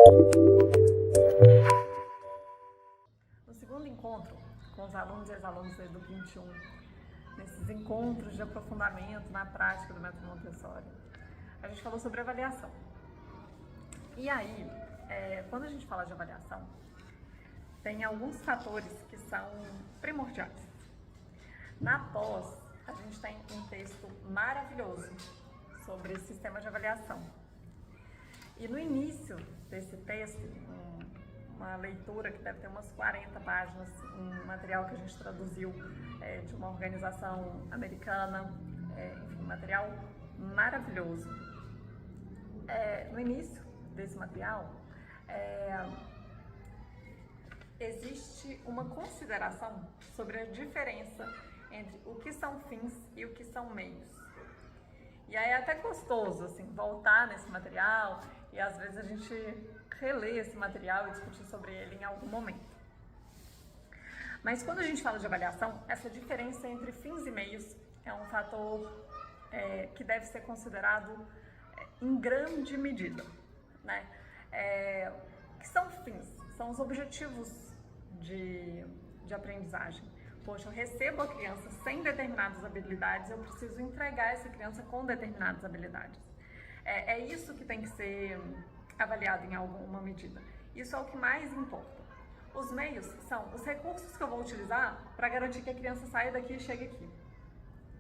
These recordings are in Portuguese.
No segundo encontro com os alunos e as alunas do 21, nesses encontros de aprofundamento na prática do método Montessori, a gente falou sobre avaliação. E aí, quando a gente fala de avaliação, tem alguns fatores que são primordiais. Na pós, a gente tem um texto maravilhoso sobre esse sistema de avaliação. E no início desse texto, uma leitura que deve ter umas 40 páginas, um material que a gente traduziu de uma organização americana, enfim, um material maravilhoso. No início desse material, existe uma consideração sobre a diferença entre o que são fins e o que são meios. E aí é até gostoso, assim, voltar nesse material e às vezes a gente reler esse material e discutir sobre ele em algum momento. Mas quando a gente fala de avaliação, essa diferença entre fins e meios é um fator que deve ser considerado em grande medida, né? Que são fins, são os objetivos de aprendizagem. Poxa, eu recebo a criança sem determinadas habilidades, eu preciso entregar essa criança com determinadas habilidades. É isso que tem que ser avaliado em alguma medida. Isso é o que mais importa. Os meios são os recursos que eu vou utilizar para garantir que a criança saia daqui e chegue aqui,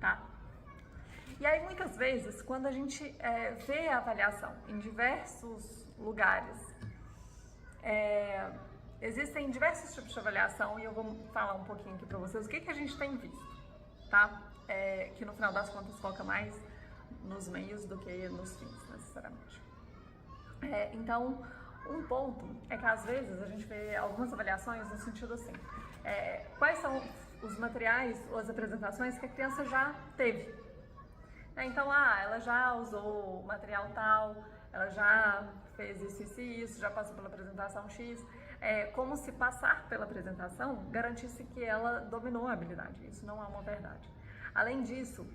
tá? E aí, muitas vezes, quando a gente vê a avaliação em diversos lugares, existem diversos tipos de avaliação e eu vou falar um pouquinho aqui para vocês o que a gente tem visto, tá? Que no final das contas foca mais nos meios do que nos fins, necessariamente. Então, um ponto é que às vezes a gente vê algumas avaliações no sentido assim, quais são os materiais ou as apresentações que a criança já teve. Então, ela já usou o material tal, ela já fez isso e isso, já passou pela apresentação X. Como se passar pela apresentação garantisse que ela dominou a habilidade. Isso não é uma verdade. Além disso,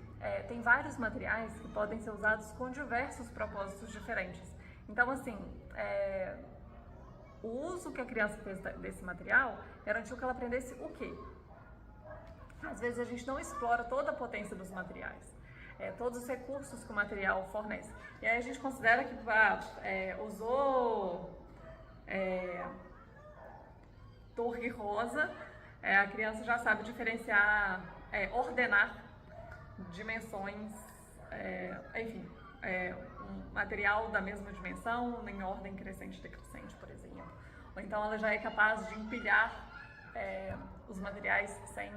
tem vários materiais que podem ser usados com diversos propósitos diferentes. Então, assim, o uso que a criança fez desse material garantiu que ela aprendesse o quê? Às vezes a gente não explora toda a potência dos materiais, todos os recursos que o material fornece. E aí a gente considera que usou torre rosa, a criança já sabe diferenciar, ordenar dimensões, enfim, um material da mesma dimensão em ordem crescente e decrescente, por exemplo. Ou então ela já é capaz de empilhar os materiais sem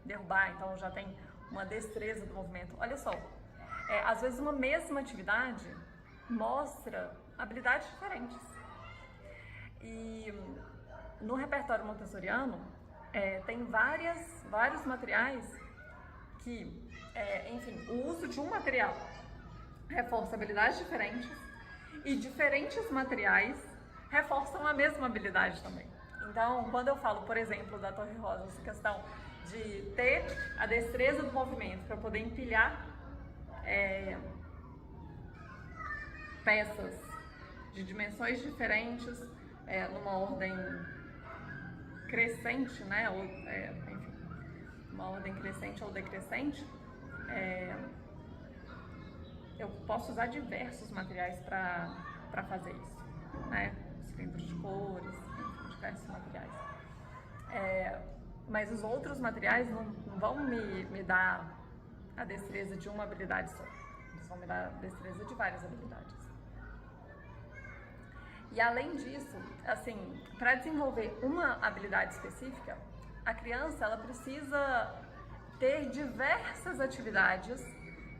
derrubar, então já tem uma destreza do movimento. Olha só, às vezes uma mesma atividade mostra habilidades diferentes. E no repertório montessoriano tem vários materiais que, enfim, o uso de um material reforça habilidades diferentes e diferentes materiais reforçam a mesma habilidade também. Então, quando eu falo, por exemplo, da Torre Rosa, essa questão de ter a destreza do movimento para poder empilhar peças de dimensões diferentes numa ordem crescente, né? Ou, enfim, uma ordem crescente ou decrescente, eu posso usar diversos materiais para fazer isso, né? Cilindros de cores, enfim, diversos materiais. Mas os outros materiais não vão me dar a destreza de uma habilidade só. Eles vão me dar a destreza de várias habilidades. E além disso, assim, para desenvolver uma habilidade específica, a criança ela precisa ter diversas atividades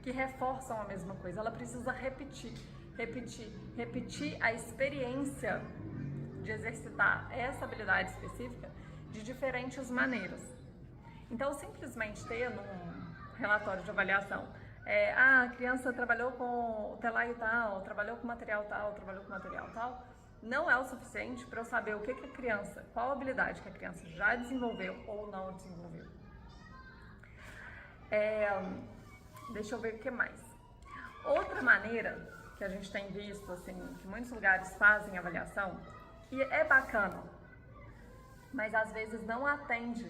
que reforçam a mesma coisa. Ela precisa repetir a experiência de exercitar essa habilidade específica de diferentes maneiras. Então, simplesmente ter num relatório de avaliação, a criança trabalhou com o telaio tal, trabalhou com material tal, trabalhou com material tal, não é o suficiente para eu saber o que a criança, qual habilidade que a criança já desenvolveu ou não desenvolveu. Deixa eu ver o que mais. Outra maneira que a gente tem visto, assim, que muitos lugares fazem avaliação, e é bacana, mas às vezes não atende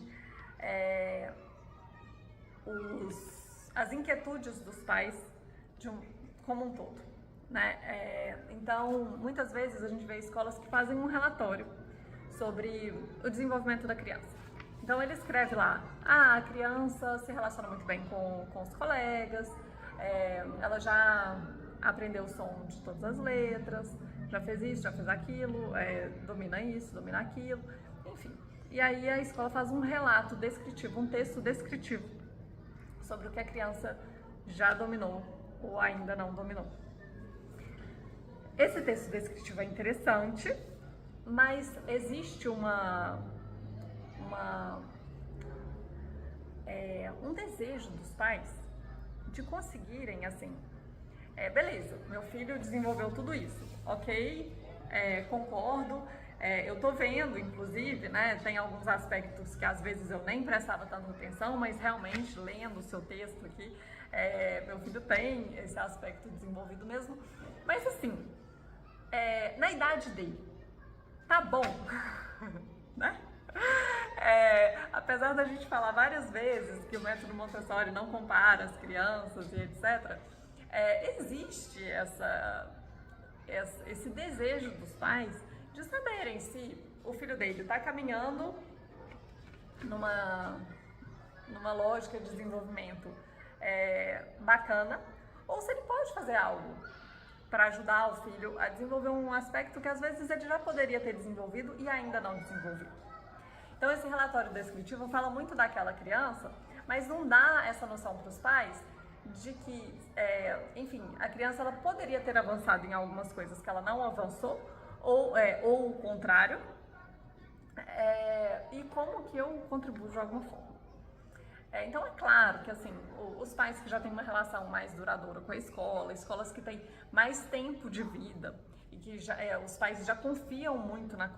as inquietudes dos pais como um todo, né? Então, muitas vezes a gente vê escolas que fazem um relatório sobre o desenvolvimento da criança. Então ele escreve lá, a criança se relaciona muito bem com os colegas, ela já aprendeu o som de todas as letras, já fez isso, já fez aquilo, domina isso, domina aquilo, enfim. E aí a escola faz um relato descritivo, um texto descritivo sobre o que a criança já dominou ou ainda não dominou. Esse texto descritivo é interessante, mas existe um desejo dos pais de conseguirem, assim, beleza, meu filho desenvolveu tudo isso, ok, concordo, eu tô vendo, inclusive, né, tem alguns aspectos que às vezes eu nem prestava tanta atenção, mas realmente, lendo o seu texto aqui, meu filho tem esse aspecto desenvolvido mesmo, mas assim, na idade dele, tá bom, né? Apesar da gente falar várias vezes que o método Montessori não compara as crianças e etc., existe esse desejo dos pais de saberem se o filho dele está caminhando numa lógica de desenvolvimento bacana, ou se ele pode fazer algo para ajudar o filho a desenvolver um aspecto que às vezes ele já poderia ter desenvolvido e ainda não desenvolveu. Então esse relatório descritivo fala muito daquela criança, mas não dá essa noção para os pais de que, enfim, a criança ela poderia ter avançado em algumas coisas que ela não avançou, ou o contrário, e como que eu contribuo de alguma forma. Então é claro que assim, os pais que já têm uma relação mais duradoura com a escola, escolas que têm mais tempo de vida e que os pais já confiam muito na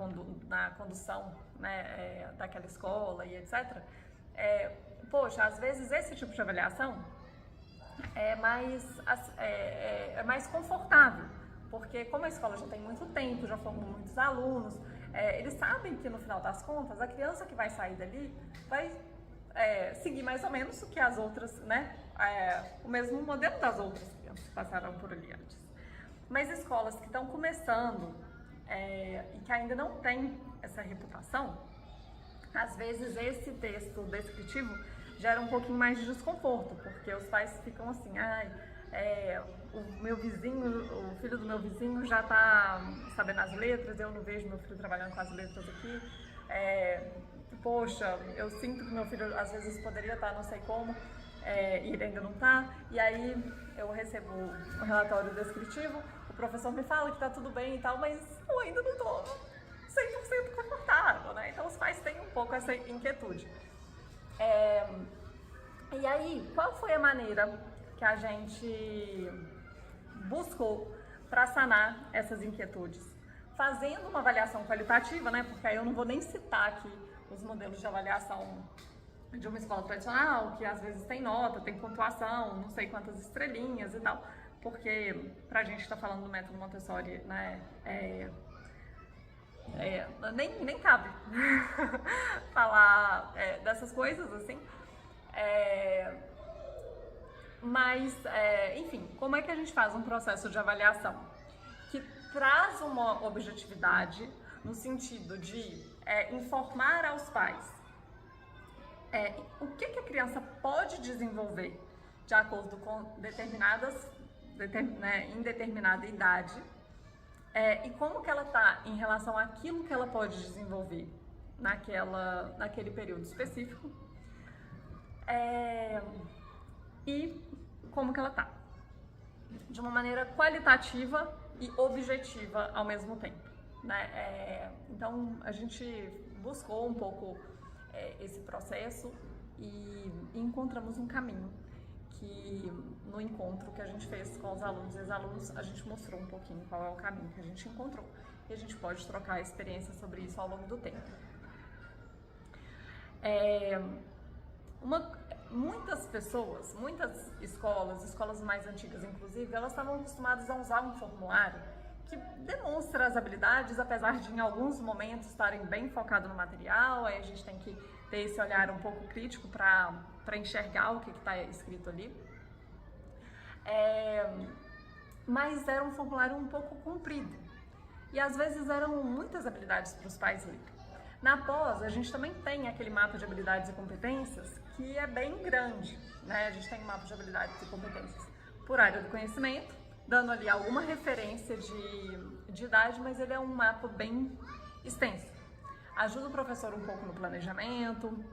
condução, né, daquela escola e etc. Poxa, às vezes esse tipo de avaliação é mais confortável, porque como a escola já tem muito tempo, já formou muitos alunos, eles sabem que no final das contas a criança que vai sair dali vai seguir mais ou menos o que as outras, né, o mesmo modelo das outras crianças que passaram por ali antes. Mas escolas que estão começando e que ainda não têm essa reputação, às vezes esse texto descritivo gera um pouquinho mais de desconforto, porque os pais ficam assim, o meu vizinho, o filho do meu vizinho já está sabendo as letras, eu não vejo meu filho trabalhando com as letras aqui, poxa, eu sinto que meu filho às vezes poderia estar não sei como, e ele ainda não está, e aí eu recebo um relatório descritivo, o professor me fala que está tudo bem e tal, mas eu ainda não estou 100% confortável, né? Então os pais têm um pouco essa inquietude. E aí, qual foi a maneira que a gente buscou para sanar essas inquietudes? Fazendo uma avaliação qualitativa, né? Porque aí eu não vou nem citar aqui os modelos de avaliação de uma escola tradicional, que às vezes tem nota, tem pontuação, não sei quantas estrelinhas e tal, porque pra gente que tá falando do método Montessori, né, nem cabe falar dessas coisas, assim, mas, enfim, como é que a gente faz um processo de avaliação que traz uma objetividade no sentido de informar aos pais o que a criança pode desenvolver de acordo com em determinada idade, e como que ela está em relação àquilo que ela pode desenvolver naquele período específico, e como que ela está, de uma maneira qualitativa e objetiva ao mesmo tempo, né? Então a gente buscou um pouco esse processo e encontramos um caminho que no encontro que a gente fez com os alunos e ex-alunos, a gente mostrou um pouquinho qual é o caminho que a gente encontrou e a gente pode trocar experiência sobre isso ao longo do tempo. muitas pessoas, muitas escolas mais antigas inclusive, elas estavam acostumadas a usar um formulário que demonstra as habilidades, apesar de em alguns momentos estarem bem focados no material. Aí a gente tem que ter esse olhar um pouco crítico para enxergar o que está escrito ali. Mas era um formulário um pouco comprido e às vezes eram muitas habilidades para os pais lerem. Na pós, a gente também tem aquele mapa de habilidades e competências que é bem grande, né? A gente tem um mapa de habilidades e competências por área do conhecimento, dando ali alguma referência de idade, mas ele é um mapa bem extenso. Ajuda o professor um pouco no planejamento,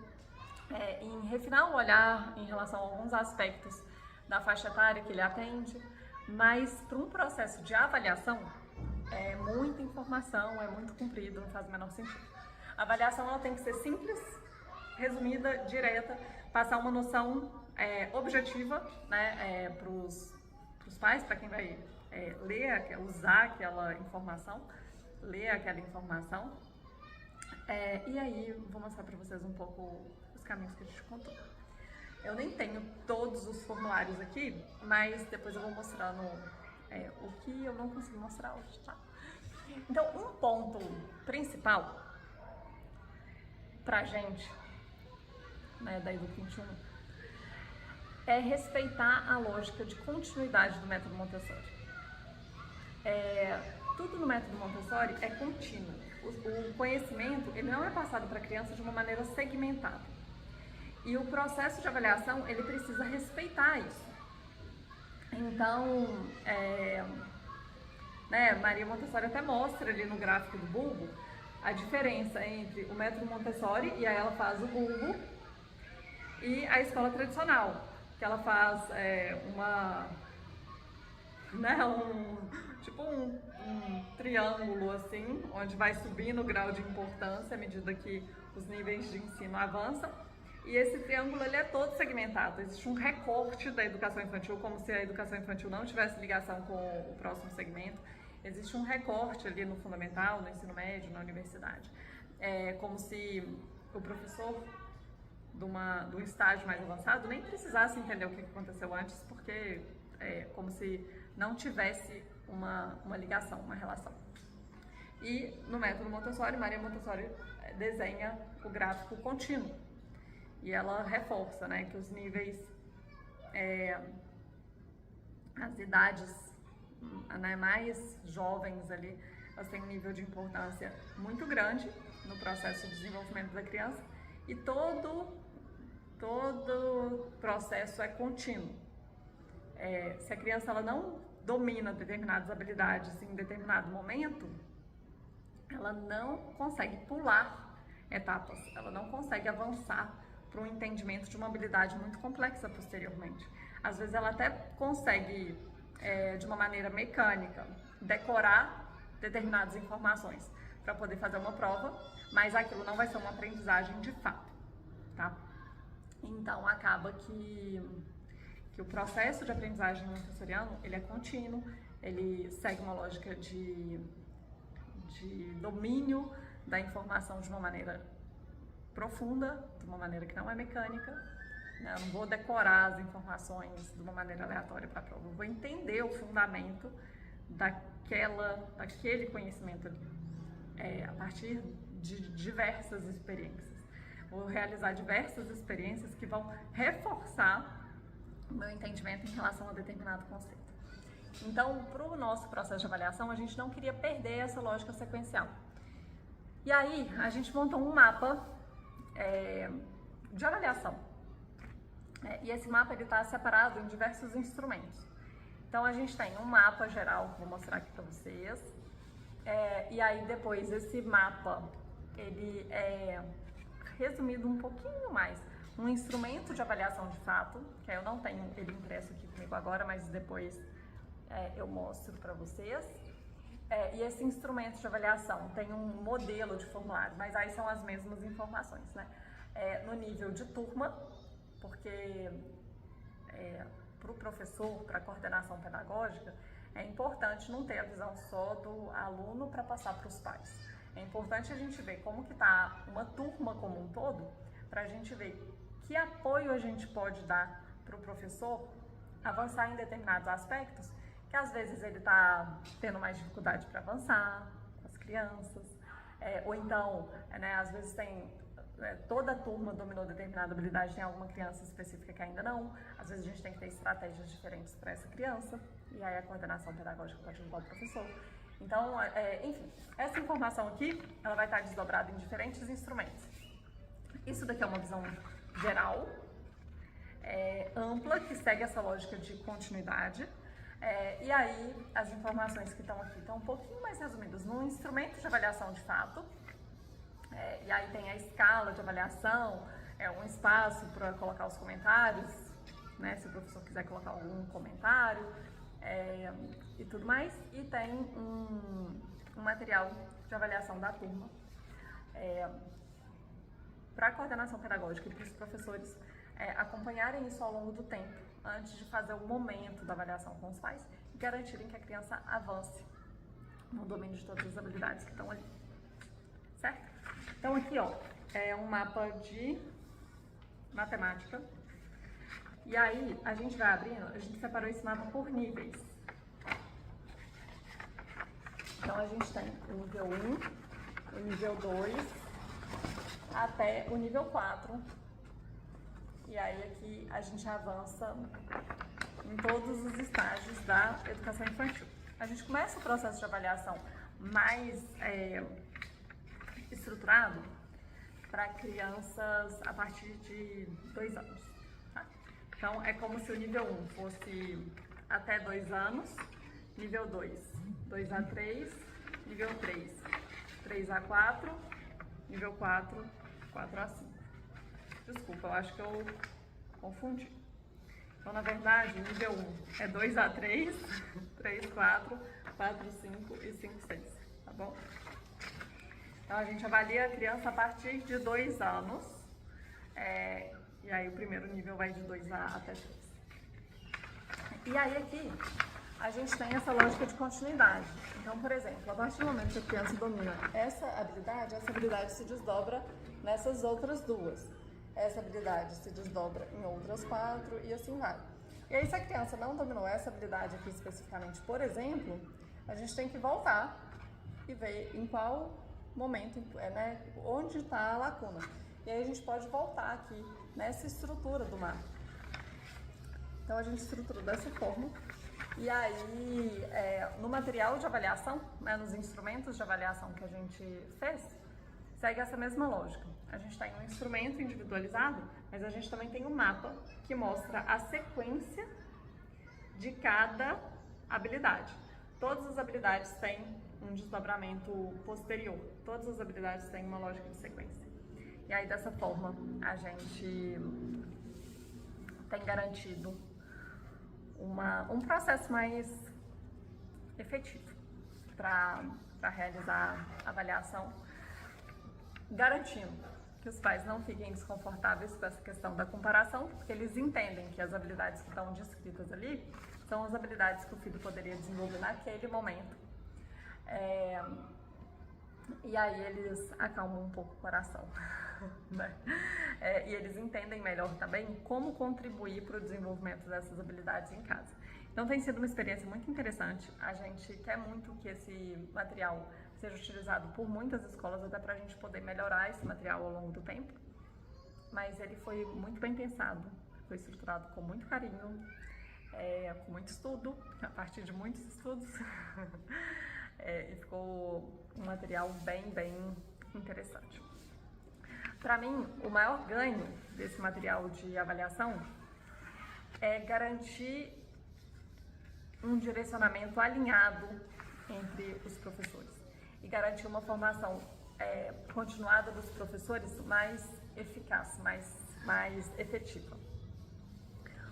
em refinar o olhar em relação a alguns aspectos da faixa etária que ele atende, mas para um processo de avaliação é muita informação, é muito comprido, não faz o menor sentido. A avaliação ela tem que ser simples, resumida, direta, passar uma noção objetiva, né, para os pais, para quem vai ler, usar aquela informação, ler aquela informação. E aí, vou mostrar para vocês um pouco os caminhos que a gente contou. Eu nem tenho todos os formulários aqui, mas depois eu vou mostrando o que eu não consegui mostrar hoje, tá? Então, um ponto principal pra gente, né, da Edu 21, é respeitar a lógica de continuidade do método Montessori. Tudo no método Montessori é contínuo. O conhecimento ele não é passado para a criança de uma maneira segmentada. E o processo de avaliação ele precisa respeitar isso. Então, Maria Montessori até mostra ali no gráfico do bulbo a diferença entre o método Montessori, e aí ela faz o bulbo, e a escola tradicional, que ela faz um triângulo assim, onde vai subindo o grau de importância à medida que os níveis de ensino avançam. E esse triângulo ele é todo segmentado, existe um recorte da educação infantil, como se a educação infantil não tivesse ligação com o próximo segmento. Existe um recorte ali no fundamental, no ensino médio, na universidade. É como se o professor de um estágio mais avançado nem precisasse entender o que aconteceu antes, porque é como se não tivesse uma ligação, uma relação. E no método Montessori, Maria Montessori desenha o gráfico contínuo. E ela reforça, né, que os níveis, as idades, né, mais jovens ali, elas têm um nível de importância muito grande no processo de desenvolvimento da criança, e todo processo é contínuo. Se a criança ela não domina determinadas habilidades em determinado momento, ela não consegue pular etapas, ela não consegue avançar para um entendimento de uma habilidade muito complexa posteriormente. Às vezes ela até consegue, de uma maneira mecânica, decorar determinadas informações para poder fazer uma prova, mas aquilo não vai ser uma aprendizagem de fato, tá? Então acaba que o processo de aprendizagem montessoriano, ele é contínuo, ele segue uma lógica de domínio da informação de uma maneira profunda, de uma maneira que não é mecânica, né? Eu não vou decorar as informações de uma maneira aleatória para a prova, eu vou entender o fundamento daquele conhecimento ali, a partir de diversas experiências. Vou realizar diversas experiências que vão reforçar o meu entendimento em relação a determinado conceito. Então, para o nosso processo de avaliação, a gente não queria perder essa lógica sequencial. E aí, a gente montou um mapa de avaliação. E esse mapa está separado em diversos instrumentos. Então, a gente tem um mapa geral, vou mostrar aqui para vocês. E aí, depois, esse mapa, ele é resumido um pouquinho mais. Um instrumento de avaliação de fato, que eu não tenho ele impresso aqui comigo agora, mas depois eu mostro para vocês. E esse instrumento de avaliação tem um modelo de formulário, mas aí são as mesmas informações, né? No nível de turma, porque para o professor, para a coordenação pedagógica, é importante não ter a visão só do aluno para passar para os pais. É importante a gente ver como que está uma turma como um todo, para a gente ver que apoio a gente pode dar para o professor avançar em determinados aspectos, que às vezes ele está tendo mais dificuldade para avançar com as crianças, ou então, né, às vezes tem toda a turma dominou determinada habilidade, tem alguma criança específica que ainda não, às vezes a gente tem que ter estratégias diferentes para essa criança, e aí a coordenação pedagógica pode ajudar o professor. Então, enfim, essa informação aqui, ela vai estar desdobrada em diferentes instrumentos. Isso daqui é uma visão geral, ampla, que segue essa lógica de continuidade. E aí, as informações que estão aqui estão um pouquinho mais resumidas no instrumento de avaliação de fato. E aí tem a escala de avaliação, um espaço para colocar os comentários, né, se o professor quiser colocar algum comentário e tudo mais. E tem um material de avaliação da turma para a coordenação pedagógica e para os professores acompanharem isso ao longo do tempo, antes de fazer o momento da avaliação com os pais e garantirem que a criança avance no domínio de todas as habilidades que estão ali, certo? Então aqui, ó, é um mapa de matemática, e aí a gente vai abrindo, a gente separou esse mapa por níveis. Então a gente tem o nível 1, o nível 2, até o nível 4, e aí aqui a gente avança em todos os estágios da educação infantil. A gente começa o processo de avaliação mais estruturado para crianças a partir de 2 anos. Tá? Então, é como se o nível 1 fosse até 2 anos, nível 2, 2 a 3, nível 3, 3 a 4, nível 4, 4 a 5. Desculpa, eu acho que eu confundi. Então, na verdade, o nível 1 é 2 a 3, 3, 4, 4, 5 e 5, 6, tá bom? Então, a gente avalia a criança a partir de 2 anos, e aí o primeiro nível vai de 2 até 3. E aí aqui, a gente tem essa lógica de continuidade. Então, por exemplo, a partir do momento que a criança domina essa habilidade se desdobra nessas outras 2. Essa habilidade se desdobra em outras 4 e assim vai. E aí, se a criança não dominou essa habilidade aqui especificamente, por exemplo, a gente tem que voltar e ver em qual momento, né, onde está a lacuna. E aí a gente pode voltar aqui nessa estrutura do mapa. Então a gente estrutura dessa forma. E aí, no material de avaliação, né, nos instrumentos de avaliação que a gente fez, segue essa mesma lógica. A gente tem um instrumento individualizado, mas a gente também tem um mapa que mostra a sequência de cada habilidade. Todas as habilidades têm um desdobramento posterior. Todas as habilidades têm uma lógica de sequência. E aí, dessa forma, a gente tem garantido um processo mais efetivo para realizar a avaliação, garantindo que os pais não fiquem desconfortáveis com essa questão da comparação, porque eles entendem que as habilidades que estão descritas ali são as habilidades que o filho poderia desenvolver naquele momento. E aí eles acalmam um pouco o coração, né? E eles entendem melhor também como contribuir para o desenvolvimento dessas habilidades em casa. Então tem sido uma experiência muito interessante. A gente quer muito que esse material seja utilizado por muitas escolas, até para a gente poder melhorar esse material ao longo do tempo. Mas ele foi muito bem pensado, foi estruturado com muito carinho, com muito estudo, a partir de muitos estudos. E ficou um material bem interessante. Para mim, o maior ganho desse material de avaliação é garantir um direcionamento alinhado entre os professores e garantir uma formação continuada dos professores mais eficaz, mais efetiva.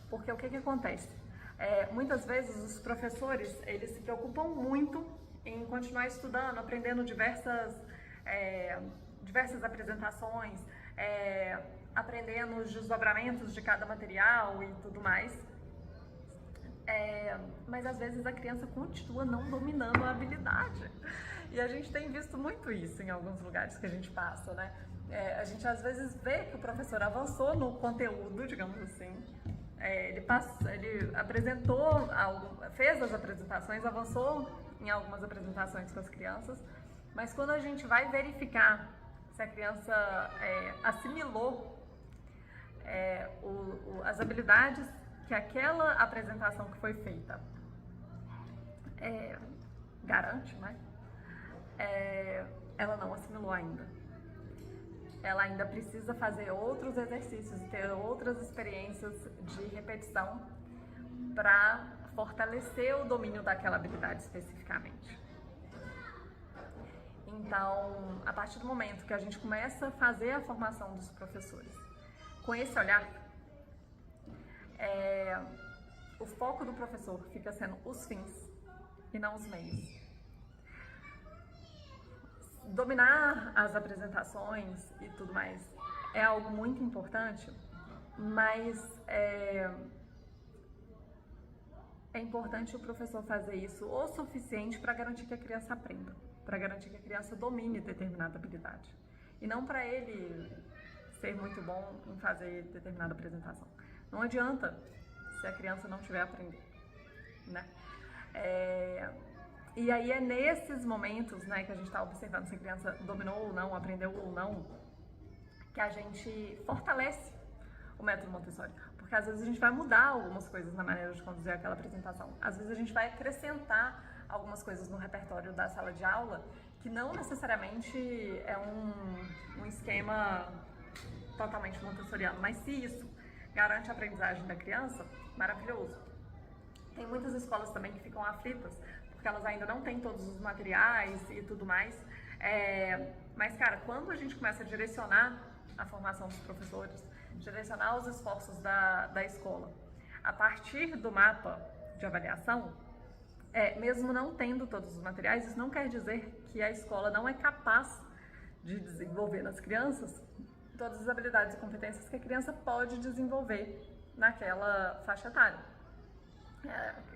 Porque o que acontece? Muitas vezes os professores, eles se preocupam muito em continuar estudando, aprendendo diversas apresentações, aprendendo os desdobramentos de cada material e tudo mais. Mas às vezes a criança continua não dominando a habilidade. E a gente tem visto muito isso em alguns lugares que a gente passa, né? a gente às vezes vê que o professor avançou no conteúdo, digamos assim, ele apresentou, fez as apresentações, avançou em algumas apresentações com as crianças, mas quando a gente vai verificar se a criança assimilou as habilidades que aquela apresentação que foi feita garante, né? Ela não assimilou ainda. Ela ainda precisa fazer outros exercícios, ter outras experiências de repetição para fortalecer o domínio daquela habilidade especificamente. Então, a partir do momento que a gente começa a fazer a formação dos professores com esse olhar, o foco do professor fica sendo os fins e não os meios. Dominar as apresentações e tudo mais é algo muito importante, mas é importante o professor fazer isso o suficiente para garantir que a criança aprenda, para garantir que a criança domine determinada habilidade, e não para ele ser muito bom em fazer determinada apresentação. Não adianta se a criança não estiver aprendendo, né? E aí é nesses momentos, né, que a gente está observando se a criança dominou ou não, aprendeu ou não, que a gente fortalece o método Montessori. Porque às vezes a gente vai mudar algumas coisas na maneira de conduzir aquela apresentação. Às vezes a gente vai acrescentar algumas coisas no repertório da sala de aula que não necessariamente é um esquema totalmente montessoriano, mas se isso garante a aprendizagem da criança, maravilhoso. Tem muitas escolas também que ficam aflitas porque elas ainda não têm todos os materiais e tudo mais. Mas, cara, quando a gente começa a direcionar a formação dos professores, direcionar os esforços da escola a partir do mapa de avaliação, mesmo não tendo todos os materiais, isso não quer dizer que a escola não é capaz de desenvolver nas crianças todas as habilidades e competências que a criança pode desenvolver naquela faixa etária.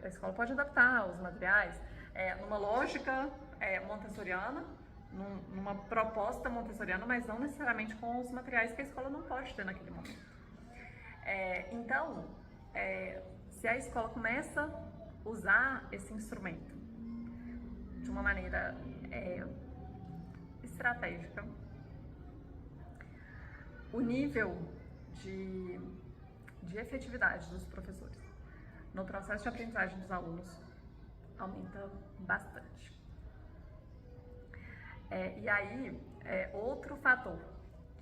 A escola pode adaptar os materiais numa lógica montessoriana, numa proposta montessoriana, mas não necessariamente com os materiais que a escola não pode ter naquele momento. Então, se a escola começa a usar esse instrumento de uma maneira estratégica, o nível de efetividade dos professores no processo de aprendizagem dos alunos aumenta bastante. E aí, outro fator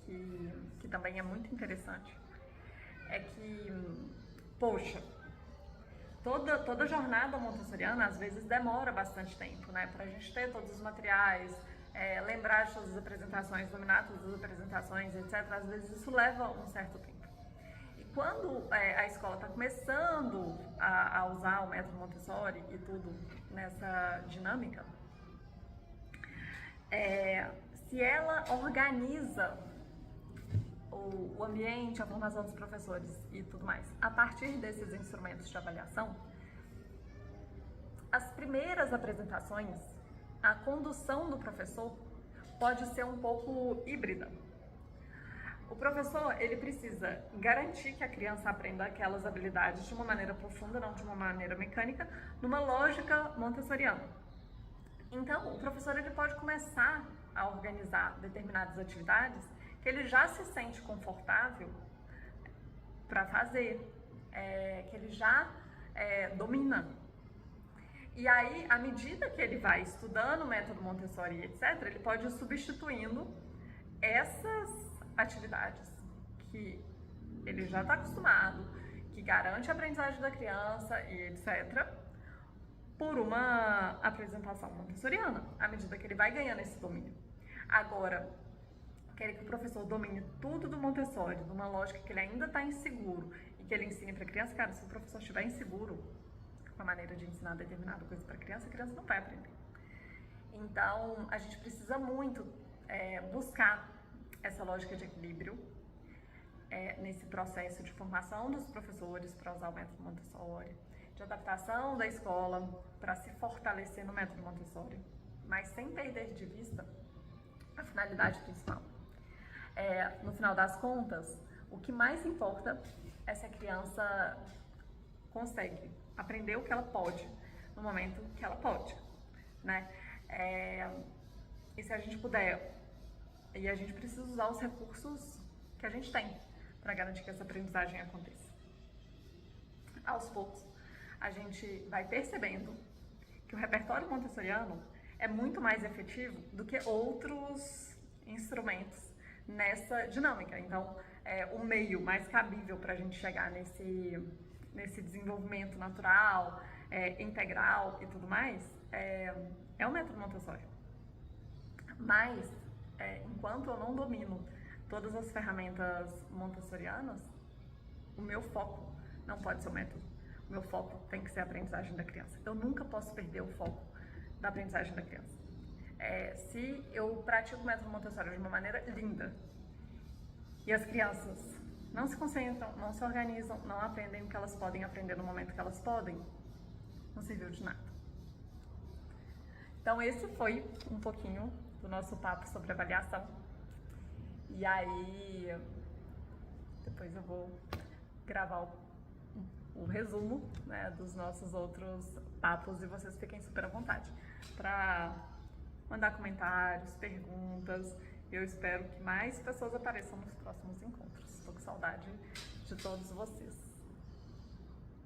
que também é muito interessante é que, poxa, toda jornada montessoriana às vezes demora bastante tempo, né? Pra gente ter todos os materiais, lembrar de todas as apresentações, dominar todas as apresentações, etc. Às vezes isso leva um certo tempo. Quando a escola está começando a usar o método Montessori e tudo nessa dinâmica, se ela organiza o ambiente, a formação dos professores e tudo mais, a partir desses instrumentos de avaliação, as primeiras apresentações, a condução do professor pode ser um pouco híbrida. O professor, ele precisa garantir que a criança aprenda aquelas habilidades de uma maneira profunda, não de uma maneira mecânica, numa lógica montessoriana. Então, o professor, ele pode começar a organizar determinadas atividades que ele já se sente confortável para fazer, que ele já domina. E aí, à medida que ele vai estudando o método Montessori, etc., ele pode ir substituindo essas atividades que ele já está acostumado, que garante a aprendizagem da criança e etc., por uma apresentação montessoriana, à medida que ele vai ganhando esse domínio. Agora, querer que o professor domine tudo do Montessori, numa lógica que ele ainda está inseguro e que ele ensine para a criança, cara, se o professor estiver inseguro com a maneira de ensinar determinada coisa para a criança não vai aprender. Então, a gente precisa muito buscar essa lógica de equilíbrio nesse processo de formação dos professores para usar o método Montessori, de adaptação da escola para se fortalecer no método Montessori, mas sem perder de vista a finalidade principal. No final das contas, o que mais importa é se a criança consegue aprender o que ela pode no momento que ela pode, né? E se a gente puder, e a gente precisa usar os recursos que a gente tem para garantir que essa aprendizagem aconteça. Aos poucos, a gente vai percebendo que o repertório montessoriano é muito mais efetivo do que outros instrumentos nessa dinâmica. Então, o meio mais cabível para a gente chegar nesse desenvolvimento natural, integral e tudo mais, é o método Montessori. Mas, enquanto eu não domino todas as ferramentas montessorianas, o meu foco não pode ser o método. O meu foco tem que ser a aprendizagem da criança. Eu nunca posso perder o foco da aprendizagem da criança. Se eu pratico o método Montessori de uma maneira linda e as crianças não se concentram, não se organizam, não aprendem o que elas podem aprender no momento que elas podem, não serviu de nada. Então esse foi um pouquinho do nosso papo sobre avaliação. E aí, depois eu vou gravar o resumo, né, dos nossos outros papos e vocês fiquem super à vontade para mandar comentários, perguntas. Eu espero que mais pessoas apareçam nos próximos encontros. Estou com saudade de todos vocês.